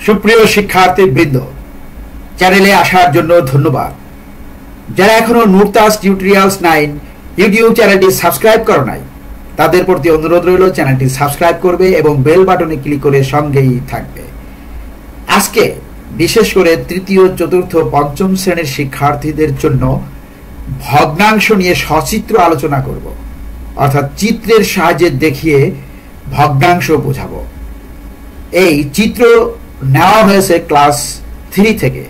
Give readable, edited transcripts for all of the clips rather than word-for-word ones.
সুপ্রিয় শিক্ষার্থীবৃন্দ, চ্যানেলে আসার জন্য ধন্যবাদ। যারা এখনো নুরতাজ টিউটোরিয়ালস 9 ইউটিউব চ্যানেলটি সাবস্ক্রাইব করো নাই, তাদের প্রতি অনুরোধ রইল চ্যানেলটি সাবস্ক্রাইব করবে এবং বেল বাটনে ক্লিক করে সঙ্গেই থাকবে। আজকে বিশেষ করে তৃতীয়, চতুর্থ, পঞ্চম শ্রেণীর শিক্ষার্থীদের জন্য ভগ্নাংশ নিয়ে সচিত্র আলোচনা করব, অর্থাৎ চিত্রের সাহায্যে দেখিয়ে ভগ্নাংশ বোঝাবো। এই চিত্র নেওয়া হয়েছে ক্লাস 3 থেকে,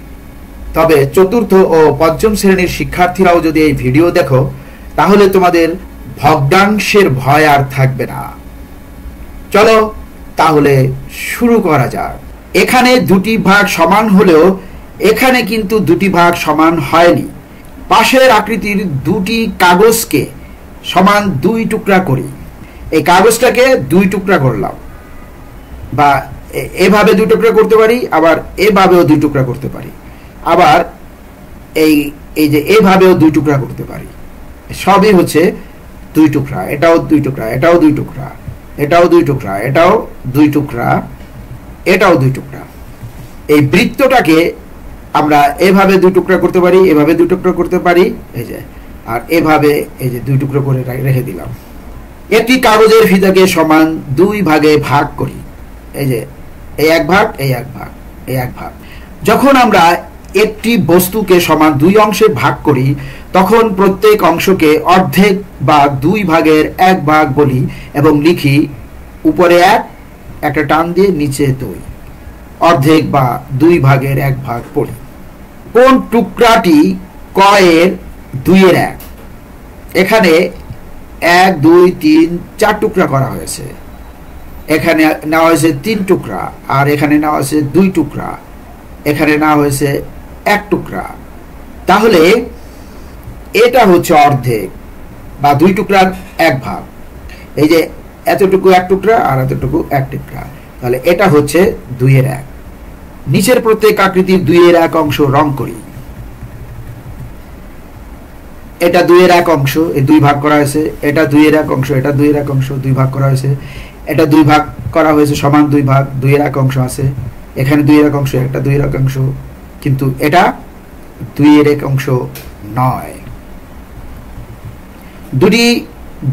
তবে চতুর্থ ও পঞ্চম শ্রেণীর শিক্ষার্থীরাও যদি এই ভিডিও দেখো তাহলে তোমাদের ভগ্নাংশের ভয় আর থাকবে না। চলো তাহলে শুরু করা যাক। এখানে দুটি ভাগ সমান হলেও এখানে কিন্তু দুটি ভাগ সমান হয়নি। পাশের আকৃতির দুটি কাগজকে সমান 2 টুকরা করি। এই কাগজটাকে 2 টুকরা করলাম, বা এভাবে 2 টুকরা করতে পারি, আবার এভাবেও 2 টুকরা করতে পারি, আবার এই যে এভাবেও 2 টুকরা করতে পারি। সবই হচ্ছে 2 টুকরা। এটাও 2 টুকরা, এটাও 2 টুকরা, এটাও 2 টুকরা, এটাও 2 টুকরা, এটাও 2 টুকরা। এই বৃত্তটাকে আমরা এভাবে 2 টুকরা করতে পারি, এভাবে 2 টুকরা করতে পারি, এই যে, আর এভাবে এই যে 2 টুকরো করে রেখে দিলাম। একটি কাগজের ফিতাকে সমান 2 ভাগে ভাগ করি। এই যে এই 1 ভাগ, এই 1 ভাগ, এই 1 ভাগ। যখন আমরা একটি বস্তুকে সমান 2 অংশে ভাগ করি তখন প্রত্যেক অংশকে অর্ধেক বা 2 ভাগের 1 ভাগ বলি এবং লিখি উপরে 1, একটা টান দিয়ে নিচে 2, অর্ধেক বা 2 ভাগের 1 ভাগ পড়ি। কোন টুকরাটি ক এর 2 এর 1? এখানে 1, 2, 3, 4 টুকরা করা হয়েছে। এখানে নেওয়া হয়েছে 3 টুকরা, আর এখানে নেওয়া হয়েছে 2 টুকরা, এখানে নেওয়া হয়েছে 1 টুকরা। তাহলে এটা হচ্ছে অর্ধেক বা 2 টুকরার 1 ভাগ। এই যে এতটুকু 1 টুকরা আর এতটুকু 1 টুকরা, তাহলে এটা হচ্ছে 2 এর 1। নিচের প্রত্যেক আকৃতির 2 এর 1 অংশ রং করি। এটা 2 এর 1 অংশ, এই 2 ভাগ করা হয়েছে। এটা 2 এর 1 অংশ, এটা 2 এর 1 অংশ, 2 ভাগ করা হয়েছে। এটা 2 ভাগ করা হয়েছে, সমান 2 ভাগ, 2 এর 1 অংশ আছে। এখানে 2 এর 1 অংশ, এটা 2 এর 1 অংশ, কিন্তু এটা 2 এর 1 অংশ নয়। দুটি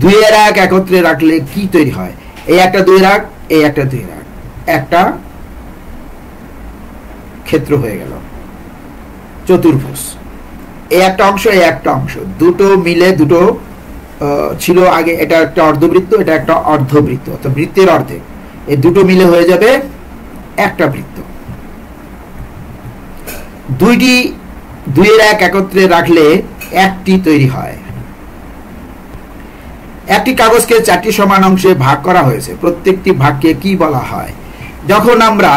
2 এর 1 একত্রে রাখলে কি তৈরি হয়? এই একটা 2 এর 1, এই একটা 2 এর 1, একটা ক্ষেত্র হয়ে গেল, চতুর্ভুজ। এই একটা অংশ, এই একটা অংশ, দুটো মিলে দুটো ছিল আগে। এটা একটা অর্ধবৃত্ত, এটা একটা অর্ধবৃত্ত, তো বৃত্তের অর্ধেক। এই দুটো মিলে হয়ে যাবে একটা বৃত্ত। দুইটি 2 এর 1 একত্রে রাখলে একটি তৈরি হয়। একটি কাগজকে 4টি সমান অংশে ভাগ করা হয়েছে। প্রত্যেকটি ভাগকে কি বলা হয়? যখন আমরা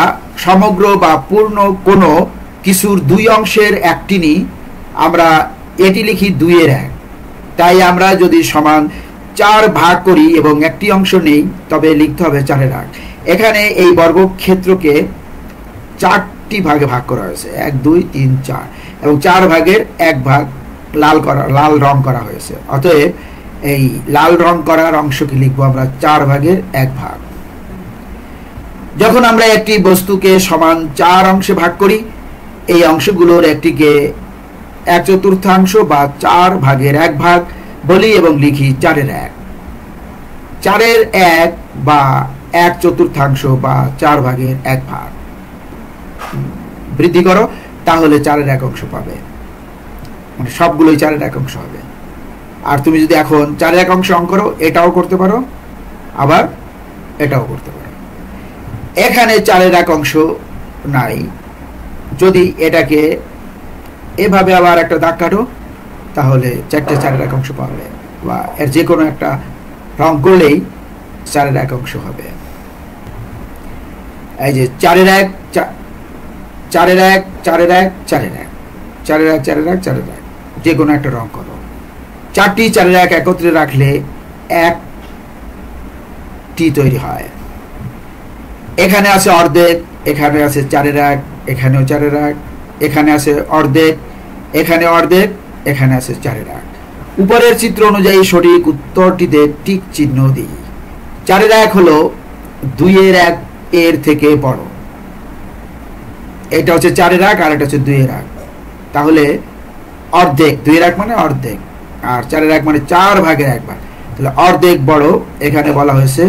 সমগ্র বা পূর্ণ কোনো কিছুর 2 অংশের একটি নিই, আমরা এটি লিখি 2 এর 1। তাই আমরা যদি সমান 4 ভাগ করি এবং একটি অংশ নেই, তবে লিখতে হবে 4 এর 1। এখানে এই বর্গক্ষেত্রকে 4টি ভাগে ভাগ করা হয়েছে, 1, 2, 3, 4, এবং 4 ভাগের 1 ভাগ লাল রং করা হয়েছে। অতএব এই লাল রং করার অংশকে লিখবো আমরা 4 ভাগের 1 ভাগ। যখন আমরা একটি বস্তুকে সমান 4 অংশে ভাগ করি, এই অংশগুলোর একটিকে 1/4 বা 4 ভাগের 1 ভাগ বলি এবং লিখি 4 এর 1। 4 এর 1 বা 1/4 বা 4 ভাগের 1 ভাগ বৃদ্ধি করো, তাহলে 4 এর 1 অংশ পাবে। মানে সবগুলোই 4 এর 1 অংশ হবে। আর তুমি যদি এখন 4 এর 1 অংশ অঙ্ক করো, এটাও করতে পারো, আবার এটাও করতে পারো। এখানে 4 এর 1 অংশ নাই। যদি এটাকে এভাবে আবার একটা দাগ কাটো, তাহলে 4টে 4 এর 1 অংশ পাবে, বা এর যে কোনো একটা রং করলেই 4 এর 1 অংশ হবে। এই যে 4 এর 1, 4 এর 1, 4 এর 1, 4 এর 1, 4 এর 1, 4 এর 1, 4 এর 1, যে কোনো একটা রং করো। 4টি 4 এর 1 একত্রে রাখলে একটি তৈরি হয়। এখানে আছে অর্ধেক, এখানে আছে 4 এর 1, এখানেও 4 এর 1, এখানে আছে অর্ধেক, এখানে অর্ধেক, এখানে আছে 4 এর 1। উপরের চিত্র অনুযায়ী সঠিক উত্তরটিতে টিক চিহ্ন দিই। 4 এর 1 হলো 2 এর 1 এর থেকে বড়। এটা হচ্ছে 4-এর এক আর এটা হচ্ছে 2-এর এক, তাহলে অর্ধেক, 2-এর এক মানে অর্ধেক আর 4-এর এক মানে 4 ভাগের 1 ভাগ, তাহলে অর্ধেক বড়। এখানে বলা হয়েছে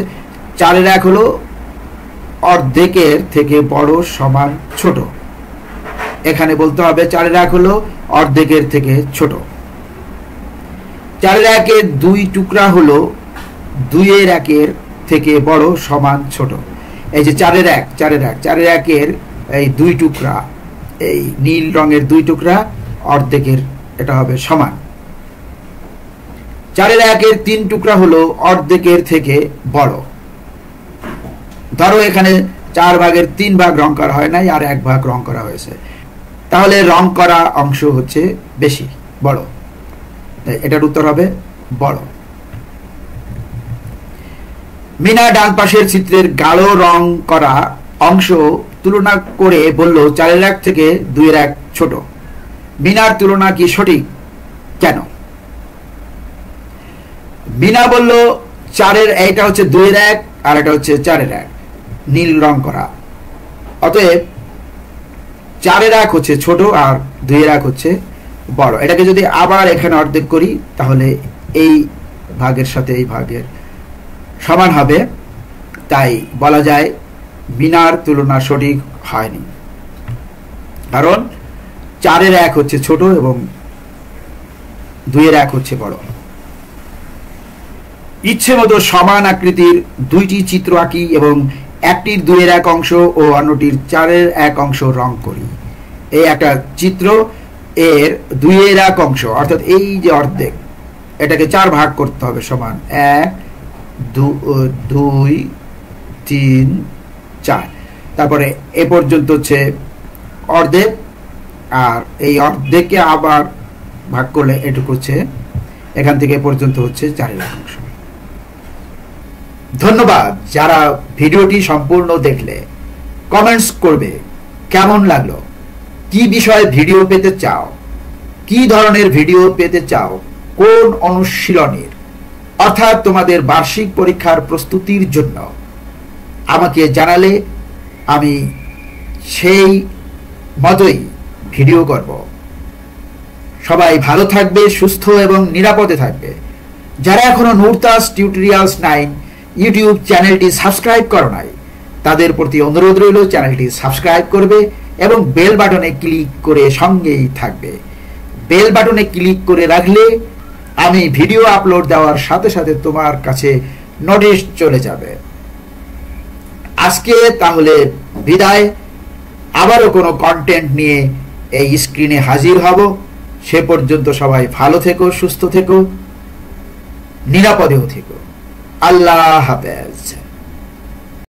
4-এর এক হলো অর্ধেকের থেকে বড় সমান ছোট, এখানে বলতে হবে 4-এর এক হলো অর্ধেকের থেকে ছোট। 4-এর একের 2 টুকরা হলো 2-এর একের থেকে বড় সমান ছোট। এই যে 4-এর এক, 4-এর একের এই 2 টুকরা, এই নীল রঙের 2 টুকরা অর্ধেকের, এটা হবে সমান। 4-এর একের 3 টুকরা হলো অর্ধেকের থেকে বড়। ধরো এখানে 4 ভাগের 3 ভাগ রং করা হয় নাই আর 1 ভাগ রং করা হয়েছে, তাহলে রং করা অংশ হচ্ছে বেশি, বড়, এটার উত্তর হবে বড়। মিনা ডান পাশের চিত্রের গাঢ় রং করা অংশ তুলনা করে বলল 4-এর এক থেকে 2-এর এক ছোট। মিনার তুলনা কি সঠিক, কেন? মিনা বলল এইটা হচ্ছে 2-এর এক আর এটা হচ্ছে 4-এর এক, নীল রং করা, অতএব 4-এর এক হচ্ছে ছোট আর 2-এর এক হচ্ছে বড়। এটাকে যদি আবার এখানে অর্ধেক করি তাহলে এই ভাগের সাথে এই ভাগের সমান হবে, তাই বলা যায় মিনার তুলনা সঠিক হয়নি, কারণ 4-এর এক হচ্ছে ছোট এবং 2-এর এক হচ্ছে বড়। ইচ্ছে মতো সমান আকৃতির 2টি চিত্র আঁকি এবং একটির 2-এর এক অংশ ও অন্যটির 4-এর এক অংশ রং করি। এই একটা চিত্র, এর 2-এর এক অংশ অর্থাৎ এই যে অর্ধেক, এটাকে 4 ভাগ করতে হবে সমান 1 2 3 4, তারপরে এ পর্যন্ত হচ্ছে অর্ধেক আর এই অর্ধেককে আবার ভাগ করলে এটুকু হচ্ছে এখান থেকে পর্যন্ত হচ্ছে 4-এর এক অংশ। ধন্যবাদ যারা ভিডিওটি সম্পূর্ণ দেখলে। কমেন্টস করবে কেমন লাগলো, কি বিষয়ে ভিডিও পেতে চাও, কি ধরনের ভিডিও পেতে চাও, কোন অনুশীলনের, অর্থাৎ তোমাদের বার্ষিক পরীক্ষার প্রস্তুতির জন্য আমাকে জানালে আমি সেই মতোই ভিডিও করব। সবাই ভালো থাকবে, সুস্থ এবং নিরাপদে থাকবে। যারা এখনো নুরতাজ টিউটোরিয়ালস 9 ইউটিউব চ্যানেলটি সাবস্ক্রাইব করো নাই, তাদের প্রতি অনুরোধ রইল চ্যানেলটি সাবস্ক্রাইব করবে এবং বেল বাটনে ক্লিক করে সঙ্গেই থাকবে। বেল বাটনে ক্লিক করে রাখলে আমি ভিডিও আপলোড দেওয়ার সাথে সাথে তোমার কাছে নোটিশ চলে যাবে। আজকে তাহলে বিদায়, আবারও কোনো কন্টেন্ট নিয়ে এই স্ক্রিনে হাজির হব। সে পর্যন্ত সবাই ভালো থেকো, সুস্থ থেকো, নিরাপদেও থেকো। আল্লাহ হাফেজ।